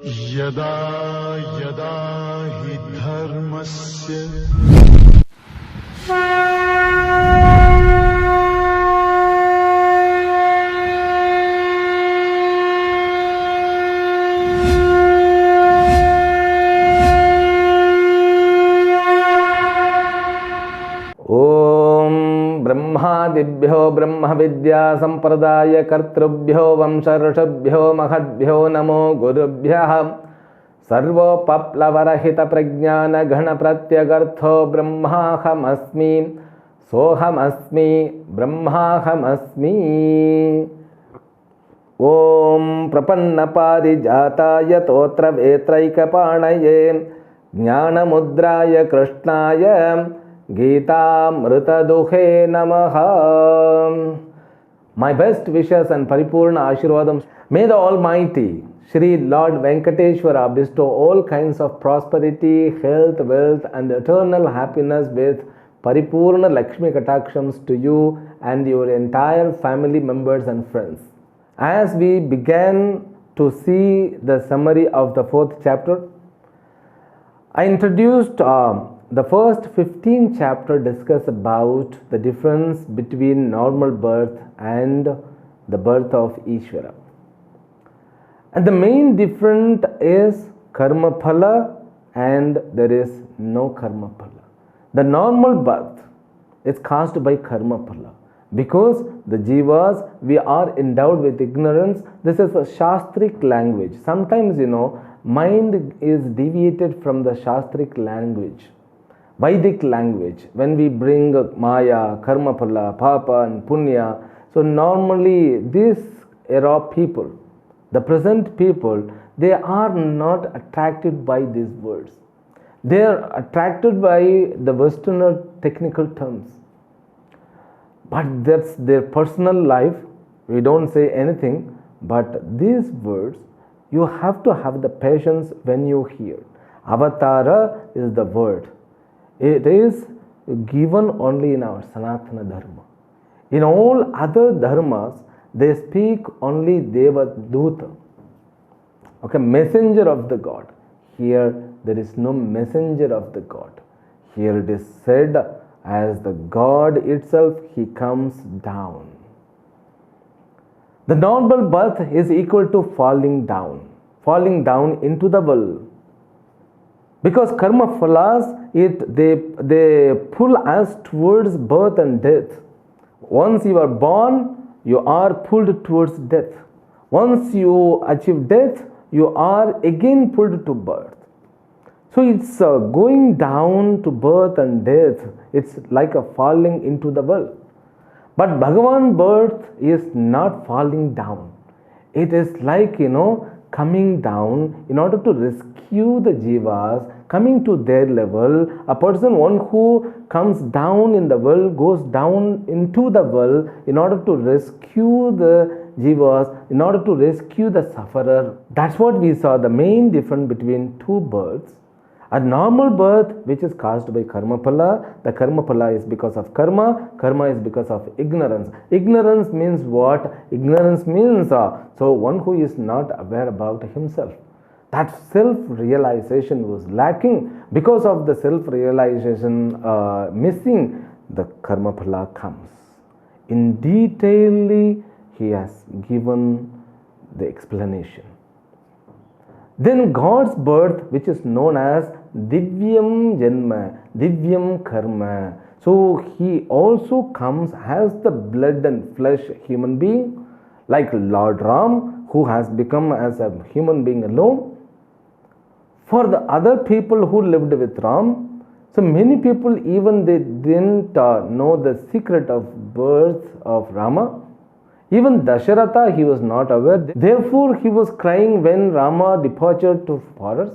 यदा यदा हि धर्मस्य ब्रह्मादिभ्यो ब्रह्मविद्या संप्रदाय कर्तृभ्यो वंशऋषभ्यो महद्भ्यो नमो गुरुभ्यः सर्वोपप्लवरहित प्रज्ञान घन प्रत्यगर्थो ब्रह्माहमस्मि सोहमस्मि ब्रह्माहमस्मि। ओम प्रपन्नपारिजाताय तोत्रवेत्रैकपाणये ज्ञानमुद्राय कृष्णाय गीतामृतदुहे नमः। My best wishes and paripurna ashirvadam. May the Almighty Shri Lord Venkateshwara bestow all kinds of prosperity, health, wealth and eternal happiness with paripurna Lakshmi Katakshams to you and your entire family members and friends. As we began to see the summary of the 4th chapter, I introduced the first 15 chapter discuss about the difference between normal birth and the birth of Ishvara. And the main difference is karma phala and there is no karma phala. The normal birth is caused by karma phala. Because the jivas, we are endowed with ignorance. This is a shastric language. Sometimes, mind is deviated from the shastric language. Vedic language, when we bring Maya, Karma Phala, Papa and Punya. So normally this era people, the present people, they are not attracted by these words. They are attracted by the Westerner technical terms. But that's their personal life. We don't say anything. But these words, you have to have the patience when you hear. Avatara is the word. It is given only in our Sanatana Dharma. In all other dharmas, they speak only Devaduta, messenger of the God. Here, there is no messenger of the God. Here it is said, as the God itself, he comes down. The normal birth is equal to falling down into the well. Because karma phalas, they pull us towards birth and death. Once you are born, you are pulled towards death. Once you achieve death, you are again pulled to birth. So it's going down to birth and death. It's like a falling into the well. But Bhagavan birth is not falling down. It is like, coming down in order to rescue the jivas, coming to their level. A person, one who comes down in the well, goes down into the well in order to rescue the jivas, in order to rescue the sufferer. That's what we saw, the main difference between two births. A normal birth, which is caused by karma phala, the karma phala is because of karma is because of ignorance. Ignorance means what? Ignorance means so one who is not aware about himself. That self-realization was lacking. Because of the self-realization missing, the karma phala comes. In detail, he has given the explanation. Then God's birth, which is known as Divyam Janma, Divyam Karma. So he also comes as the blood and flesh human being, like Lord Ram, who has become as a human being alone. For the other people who lived with Ram, so many people even they didn't know the secret of birth of Rama. Even Dasharatha, he was not aware. Therefore, he was crying when Rama departed to forest.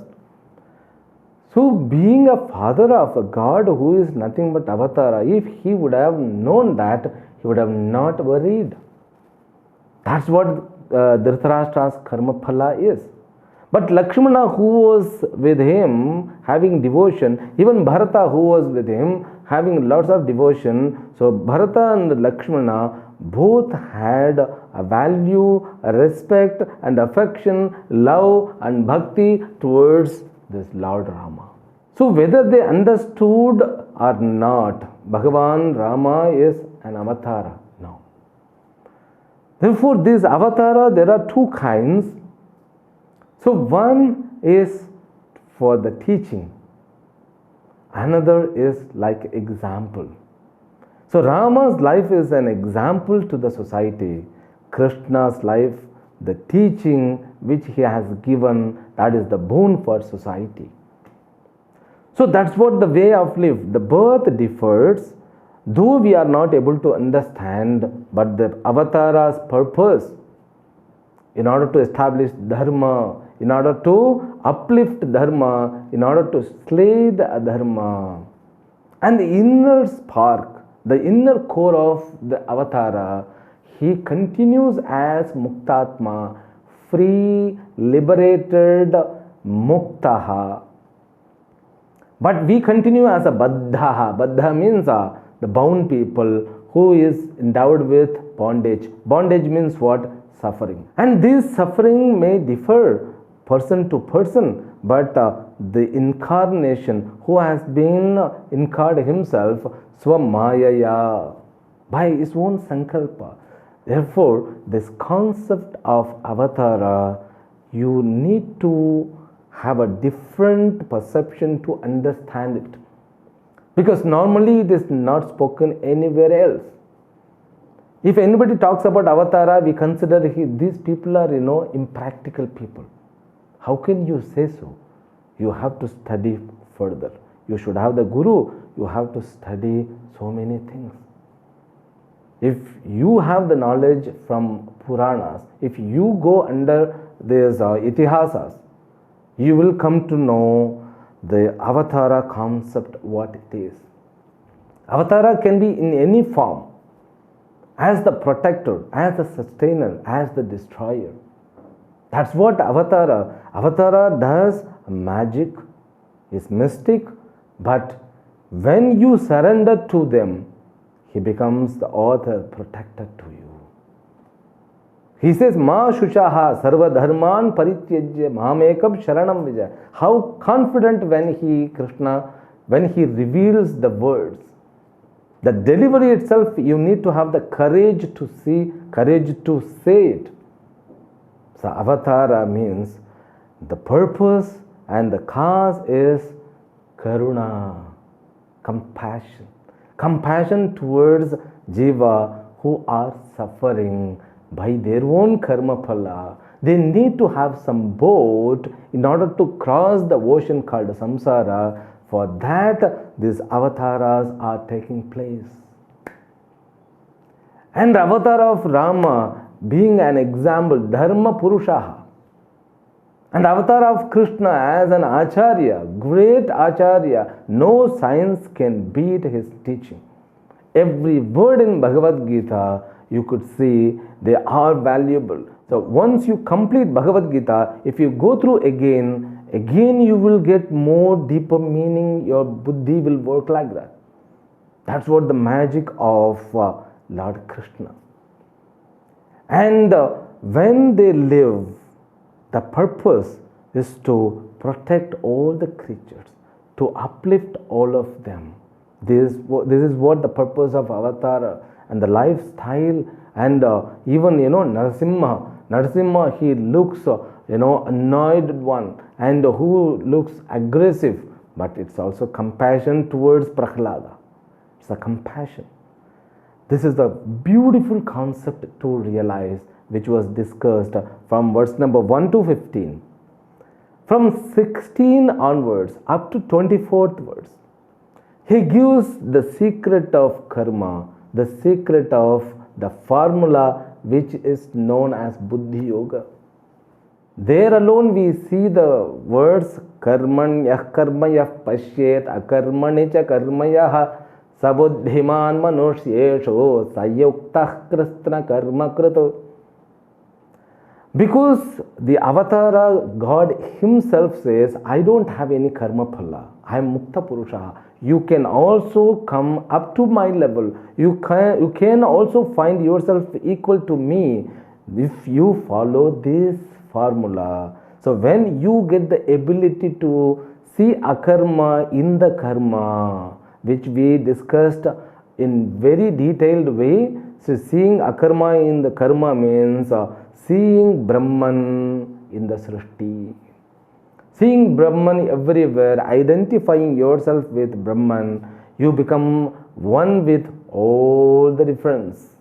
So, being a father of a God who is nothing but Avatara, if he would have known that, he would have not worried. That's what Dhritarashtra's karma phala is. But Lakshmana, who was with him having devotion, even Bharata, who was with him having lots of devotion, so Bharata and Lakshmana both had a value, a respect and affection, love and bhakti towards this Lord Rama. So whether they understood or not, Bhagavan Rama is an avatara now. Therefore, this avatara, there are two kinds. So one is for the teaching, another is like example. So Rama's life is an example to the society. Krishna's life, the teaching which he has given, that is the boon for society. So that's what the way of life. The birth differs, though we are not able to understand, but the avatara's purpose, in order to establish dharma, in order to uplift dharma, in order to slay the adharma. And the inner spark, the inner core of the avatara, he continues as Muktatma, free, liberated, Muktaha. But we continue as a Baddhaha. Baddha means the bound people who is endowed with bondage. Bondage means what? Suffering. And this suffering may differ person to person, but the incarnation who has been incarnate himself Swamayaya, by his own sankalpa. Therefore, this concept of avatara, you need to have a different perception to understand it, because normally it is not spoken anywhere else. If anybody talks about avatara, we consider these people are impractical people. How can you say so? You have to study further. You should have the guru. You have to study so many things. If you have the knowledge from Puranas, if you go under these itihasas, you will come to know the avatara concept, what it is. Avatara can be in any form, as the protector, as the sustainer, as the destroyer. That's what avatara. Avatara does magic, is mystic, but when you surrender to them, he becomes the author, protector to you. He says, Ma shushaha sarva dharman parityajya mamekam sharanam vijaya. How confident when he reveals the words. The delivery itself, you need to have the courage to see, courage to say it. So avatara means the purpose and the cause is karuna, compassion. Compassion towards jiva who are suffering by their own karma phala. They need to have some boat in order to cross the ocean called samsara. For that, these avatars are taking place. And avatar of Rama being an example, Dharma Purushaha. And avatar of Krishna as an Acharya, great Acharya, no science can beat his teaching. Every word in Bhagavad Gita, you could see they are valuable. So once you complete Bhagavad Gita, if you go through again you will get more deeper meaning, your buddhi will work like that. That's what the magic of Lord Krishna. And when they live, the purpose is to protect all the creatures, to uplift all of them. This is what the purpose of Avatar and the lifestyle. And even Narasimha, he looks annoyed one and who looks aggressive, but it's also compassion towards Prahlada. It's a compassion. This is the beautiful concept to realize, which was discussed from verse number 1 to 15. From 16 onwards up to 24th verse, he gives the secret of karma, the secret of the formula which is known as Buddhi Yoga. There alone we see the words karmanyah karmayah pashyet akarmanicha karmayah sabuddhiman manusyesho sayuktah krishna karma krito. Because the avatara God himself says, I don't have any karma phala. I am Mukta Purusha. You can also come up to my level. You can also find yourself equal to me if you follow this formula. So when you get the ability to see akarma in the karma, which we discussed in very detailed way. So seeing akarma in the karma means seeing Brahman in the Srishti. Seeing Brahman everywhere, identifying yourself with Brahman, you become one with all the difference.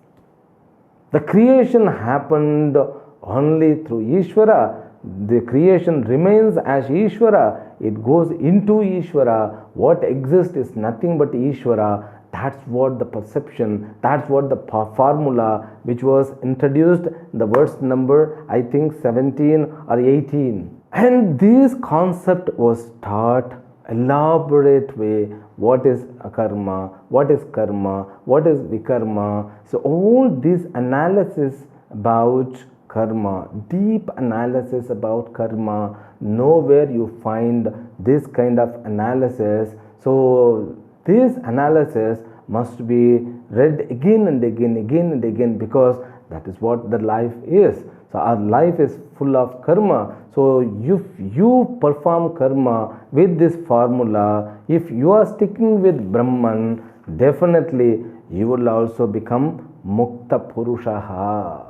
The creation happened only through Ishvara. The creation remains as Ishvara. It goes into Ishvara. What exists is nothing but Ishvara. That's what the perception, that's what the formula which was introduced in the verse number, I think 17 or 18. And this concept was taught elaborate way. What is akarma? What is karma? What is vikarma? So all this analysis about karma, deep analysis about karma, nowhere you find this kind of analysis. So this analysis must be read again and again, because that is what the life is. So our life is full of karma. So if you perform karma with this formula, if you are sticking with Brahman, definitely you will also become Mukta Purushaha.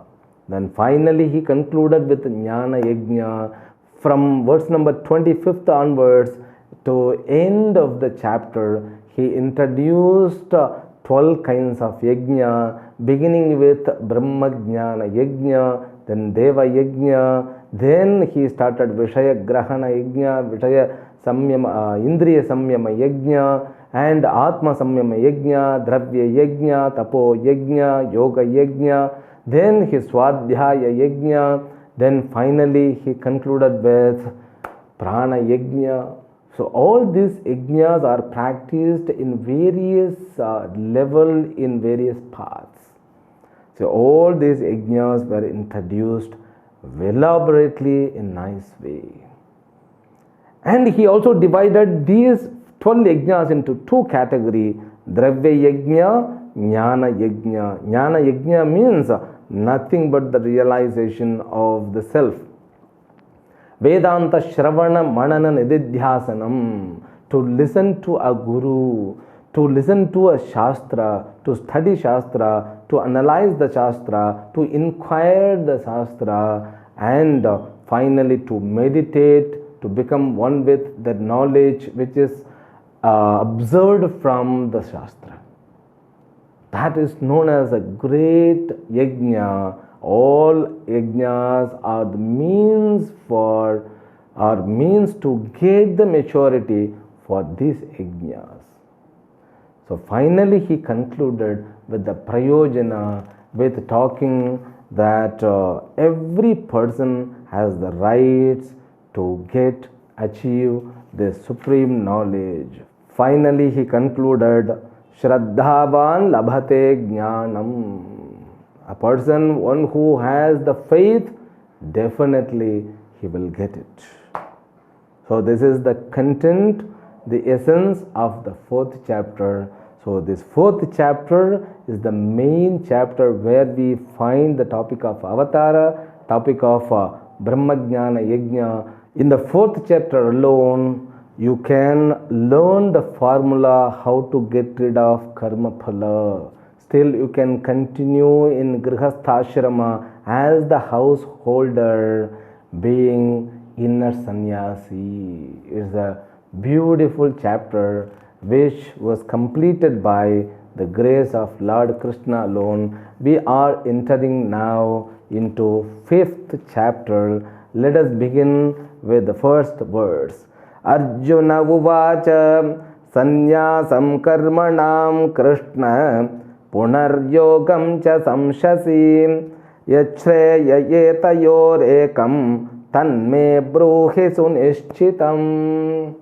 Then finally he concluded with Jnana Yajna. From verse number 25th onwards to end of the chapter, he introduced 12 kinds of yajna, beginning with Brahma Jnana Yajna, then Deva Yajna, then he started Vishaya Grahana Yajna, Vishaya Samyama, Indriya Samyama Yajna, and Atma Samyama Yajna, Dravya Yajna, Tapo Yajna, Yoga Yajna, then his Swadhyaya Yajna, then finally he concluded with Prana Yajna. So all these yajnas are practiced in various level, in various paths. So all these yajnas were introduced elaborately in nice way. And he also divided these 12 yajnas into two categories: Dravya Yajna, Jnana Yajna. Jnana Yajna means nothing but the realization of the self. Vedanta Shravana Manana Nididhyasanam, to listen to a guru, to listen to a shastra, to study shastra, to analyze the shastra, to inquire the shastra, and finally to meditate, to become one with the knowledge which is observed from the shastra. That is known as a great yajna. All yajnas are the means to get the maturity for these yajnas. So finally he concluded with the prayojana, with talking that every person has the rights to achieve the supreme knowledge. Finally he concluded, Shraddhavan labhate jnanam. A person, one who has the faith, definitely he will get it. So this is the content, the essence of the 4th chapter. So this 4th chapter is the main chapter where we find the topic of avatara, topic of Brahma Jnana Yajna. In the 4th chapter alone, you can learn the formula how to get rid of karma phala. Still you can continue in Grihasthashrama as the householder, being inner sannyasi. It's a beautiful chapter which was completed by the grace of Lord Krishna alone. We are entering now into 5th chapter. Let us begin with the first verse. Arjuna uvacha sannyasam karmanam Krishna Punaryogam cha samshasi yachreyaetayorekam tanme bruhi sunishchitam.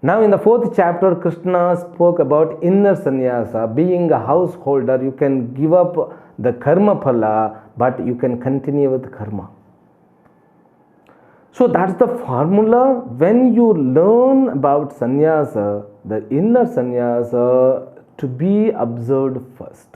Now in the 4th chapter, Krishna spoke about inner sannyasa. Being a householder, you can give up the karma phala, but you can continue with karma. So that's the formula. When you learn about sannyasa, the inner sannyasa to be observed first.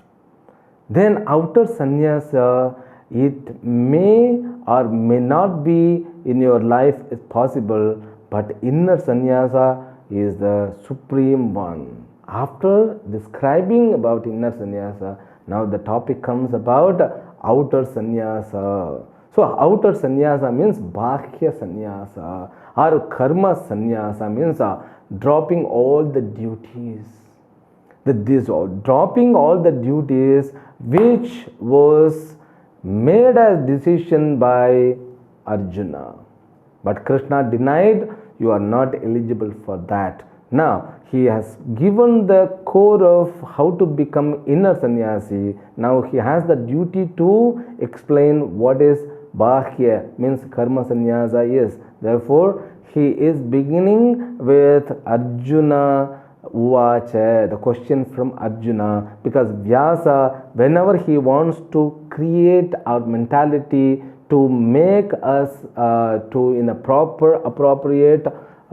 Then outer sannyasa, it may or may not be in your life is possible, but inner sannyasa is the supreme one. After describing about inner sannyasa, now the topic comes about outer sannyasa. So outer sannyasa means bhakya sannyasa or karma sannyasa means dropping all the duties. Dropping all the duties which was made as decision by Arjuna. But Krishna denied, you are not eligible for that. Now he has given the core of how to become inner sannyasi. Now he has the duty to explain what is Bhakya means karma sannyasa is. Therefore, he is beginning with Arjuna Uvacha, the question from Arjuna, because Vyasa, whenever he wants to create our mentality to make us to in a proper, appropriate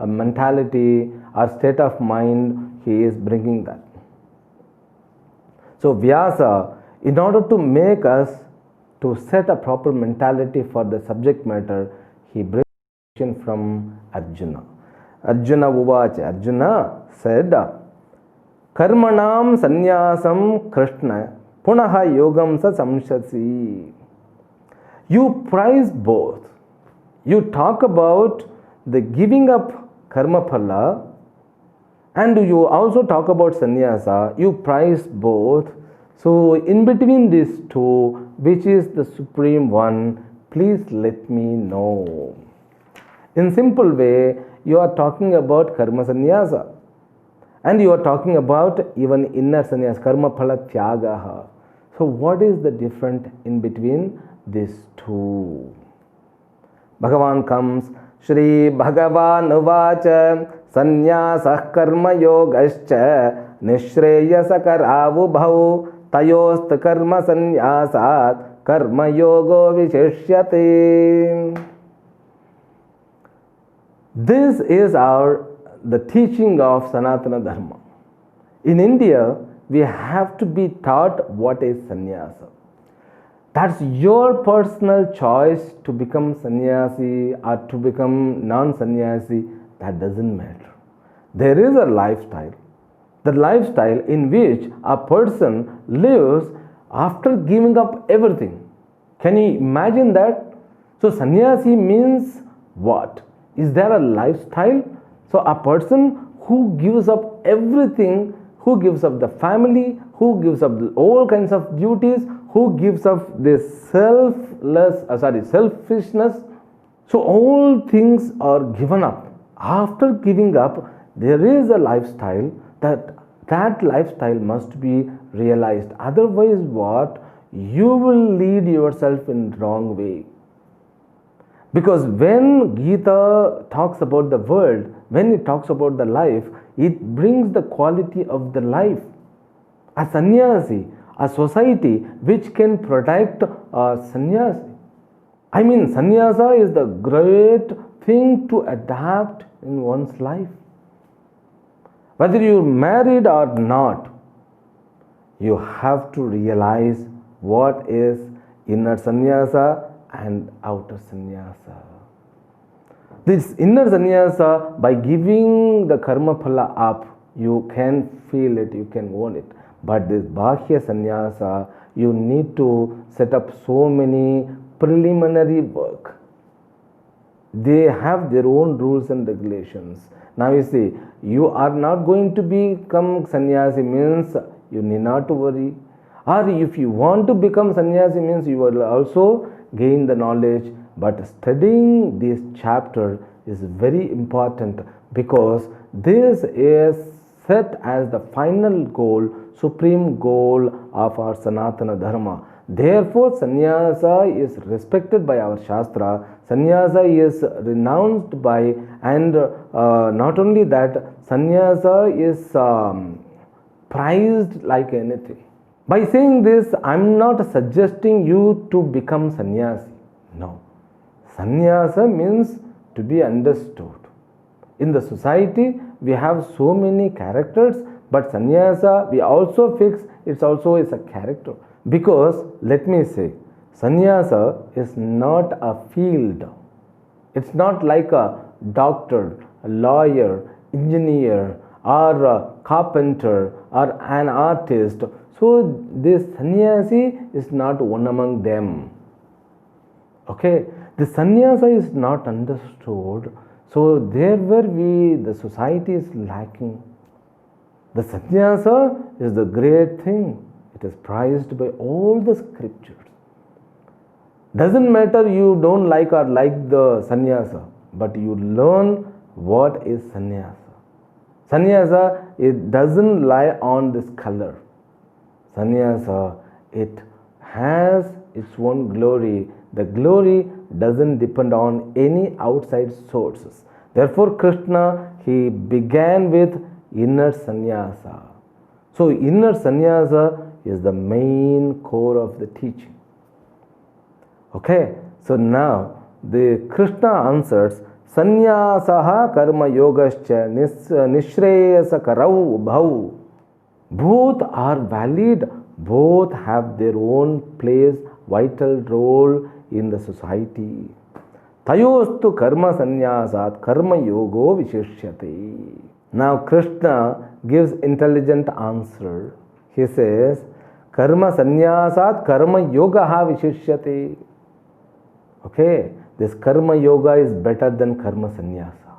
mentality or state of mind, he is bringing that. So Vyasa, in order to make us to set a proper mentality for the subject matter, he brings from Arjuna. Arjuna Uvacha, Arjuna said, Karmanam sannyasam Krishna punaha yogam sa samshasi. You prize both. You talk about the giving up karma phala and you also talk about sannyasa. You prize both. So in between these two, which is the supreme one, please let me know. In simple way, you are talking about karma sannyasa and you are talking about even inner sannyasa, karma phala tyagaha. So what is the difference in between these two? Bhagavan comes, Shri Bhagavan Uvacha sannyasah karma yogascha nishreyasa karavu bhau tayost karma sannyasat karma yogo vishishyate. This is the teaching of Sanatana Dharma. In India, we have to be taught what is sannyasa. That's your personal choice to become sannyasi or to become non-sannyasi. That doesn't matter. There is a lifestyle. The lifestyle in which a person lives after giving up everything. Can you imagine that? So sannyasi means what? Is there a lifestyle? So a person who gives up everything, who gives up the family, who gives up all kinds of duties, who gives up this selfishness. So all things are given up. After giving up, there is a lifestyle that lifestyle must be realized. Otherwise what? You will lead yourself in wrong way. Because when Gita talks about the world, when it talks about the life, it brings the quality of the life. A sannyasi, a society which can protect a sannyasi. I mean, sannyasa is the great thing to adapt in one's life. Whether you're married or not, you have to realize what is inner sannyasa and outer sannyasa. This inner sannyasa, by giving the karma phala up, you can feel it, you can own it. But this bhakya sannyasa, you need to set up so many preliminary work. They have their own rules and regulations. Now you see, you are not going to become sannyasi means you need not to worry. Or if you want to become sannyasi means you will also gain the knowledge. But studying this chapter is very important because this is set as the final goal, supreme goal of our Sanatana Dharma. Therefore, sannyasa is respected by our Shastra. Sannyasa is renounced by, and not only that, sannyasa is prized like anything. By saying this, I'm not suggesting you to become sannyasi. No. Sannyasa means to be understood. In the society, we have so many characters, but sannyasa, we also fix it also is a character. Because, let me say, sannyasa is not a field. It's not like a doctor, a lawyer, engineer, or a carpenter, or an artist. So, this sannyasi is not one among them. Okay, the sannyasa is not understood. So, there where the society is lacking. The sannyasa is the great thing. It is prized by all the scriptures. Doesn't matter you don't like or like the sannyasa, but you learn what is sannyasa. Sannyasa, it doesn't lie on this color. Sannyasa, it has its own glory. The glory doesn't depend on any outside sources. Therefore, Krishna, he began with inner sannyasa. So, inner sannyasa is the main core of the teaching. Okay, so now the Krishna answers, Sannyasaha karma yogascha nishreyasa karau bhau. Both are valid, both have their own place, vital role in the society. Tayostu karma sannyasat karma yogo vishishyate. Now Krishna gives intelligent answer. He says, karma sannyasat karma yogaha vishishyate. Okay, this karma yoga is better than karma sannyasa.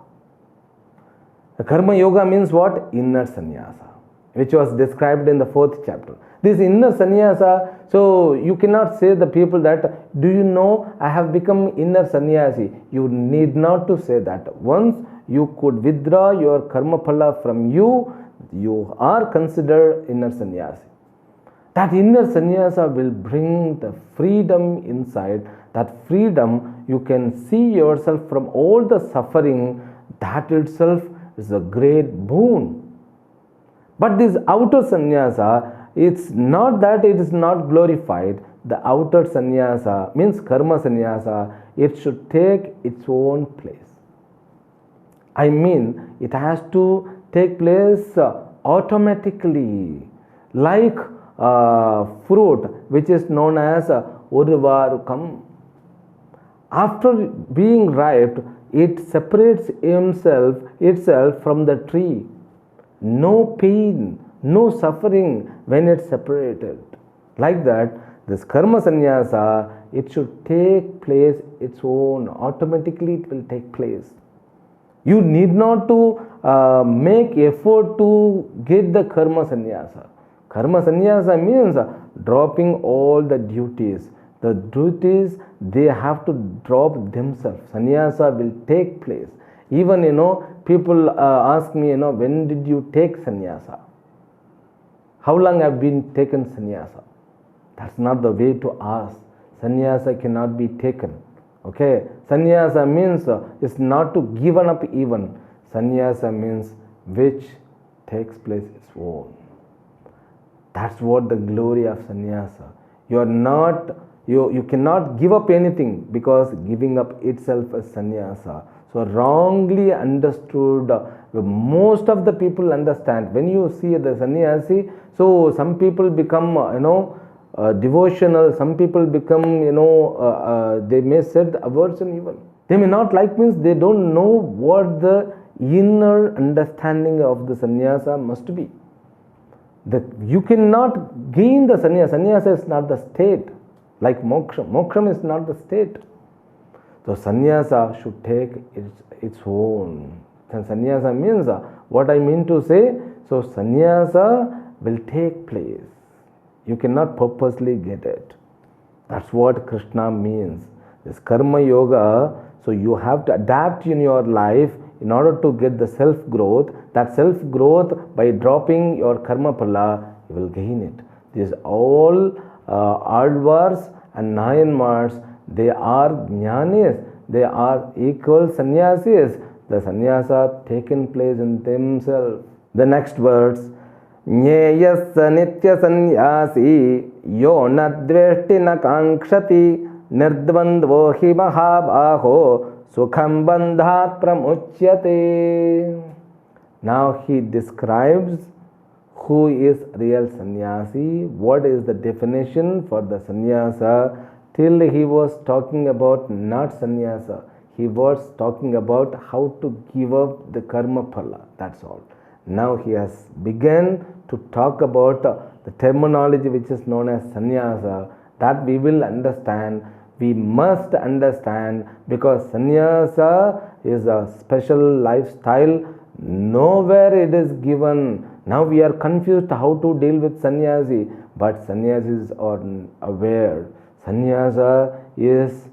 Karma yoga means what? Inner sannyasa, which was described in the 4th chapter. This inner sannyasa, so you cannot say the people that, do you know I have become inner sannyasi? You need not to say that. Once you could withdraw your karma phala from you, you are considered inner sannyasi. That inner sannyasa will bring the freedom inside. That freedom, you can see yourself from all the suffering. That itself is a great boon. But this outer sannyasa, it's not that it is not glorified. The outer sannyasa means karma sannyasa, it should take its own place. I mean, it has to take place automatically, like fruit which is known as urvarukam. After being ripe, it separates itself from the tree. No pain, no suffering when it's separated. Like that, this karma sannyasa, it should take place its own. Automatically it will take place. You need not to make effort to get the karma sannyasa. Karma sannyasa means dropping all the duties. The duties, they have to drop themselves. Sannyasa will take place. Even, people ask me, when did you take sannyasa? How long have been taken sannyasa? That's not the way to ask. Sannyasa cannot be taken. Okay? Sannyasa means it's not to given up even. Sannyasa means which takes place its own. That's what the glory of sannyasa. You cannot give up anything, because giving up itself is sannyasa. So wrongly understood, most of the people understand. When you see the sannyasi, so some people become, devotional, some people become, they may set aversion even. They may not like, means they don't know what the inner understanding of the sannyasa must be. That you cannot gain the sannyasa. Sannyasa is not the state. Like moksha. Moksha is not the state. So sannyasa should take its own. And sannyasa means what I mean to say. So sannyasa will take place. You cannot purposely get it. That's what Krishna means. This karma yoga. So you have to adapt in your life in order to get the self growth. That self growth, by dropping your karma phala, you will gain it. These all Alvars and Nayanmars, they are jnanis, they are equal sannyasis. The sannyasa taken place in themselves. The next words, ज्ञेयः स नित्यसन्न्यासी यो न द्वेष्टि न काङ्क्षति निर्द्वन्द्वो हि महाबाहो सुखं बन्धात् प्रमुच्यते. Now he describes who is real sannyasi, what is the definition for the sannyasa. Till he was talking about not sannyasa, he was talking about how to give up the karma phala, that's all. Now he has begun to talk about the terminology which is known as sannyasa, that we will understand, we must understand, because sannyasa is a special lifestyle. Nowhere it is given. Now we are confused how to deal with sannyasi, but sannyasis are aware. Sannyasa is,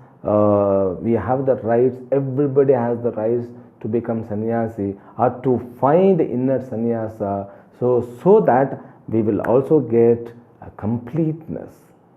we have the rights, everybody has the rights to become sannyasi or to find inner sannyasa, so that we will also get a completeness.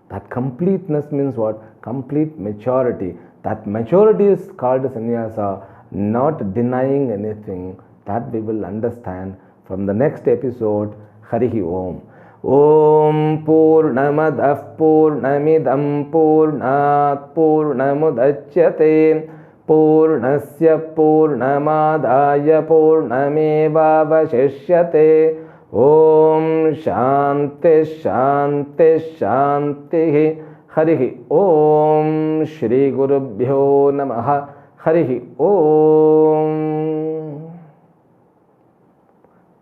That completeness means what? Complete maturity. That maturity is called sannyasa, not denying anything. That we will understand from the next episode. Harihi Om. Om Purnamadah Purnamidam Purnat Purnamudachyate Purnasya Purnamadaya Purnamevavashishyate. Om Shanti Shanti Shanti. Harihi Om. Shri Gurubhyo Namaha. Harihi Om.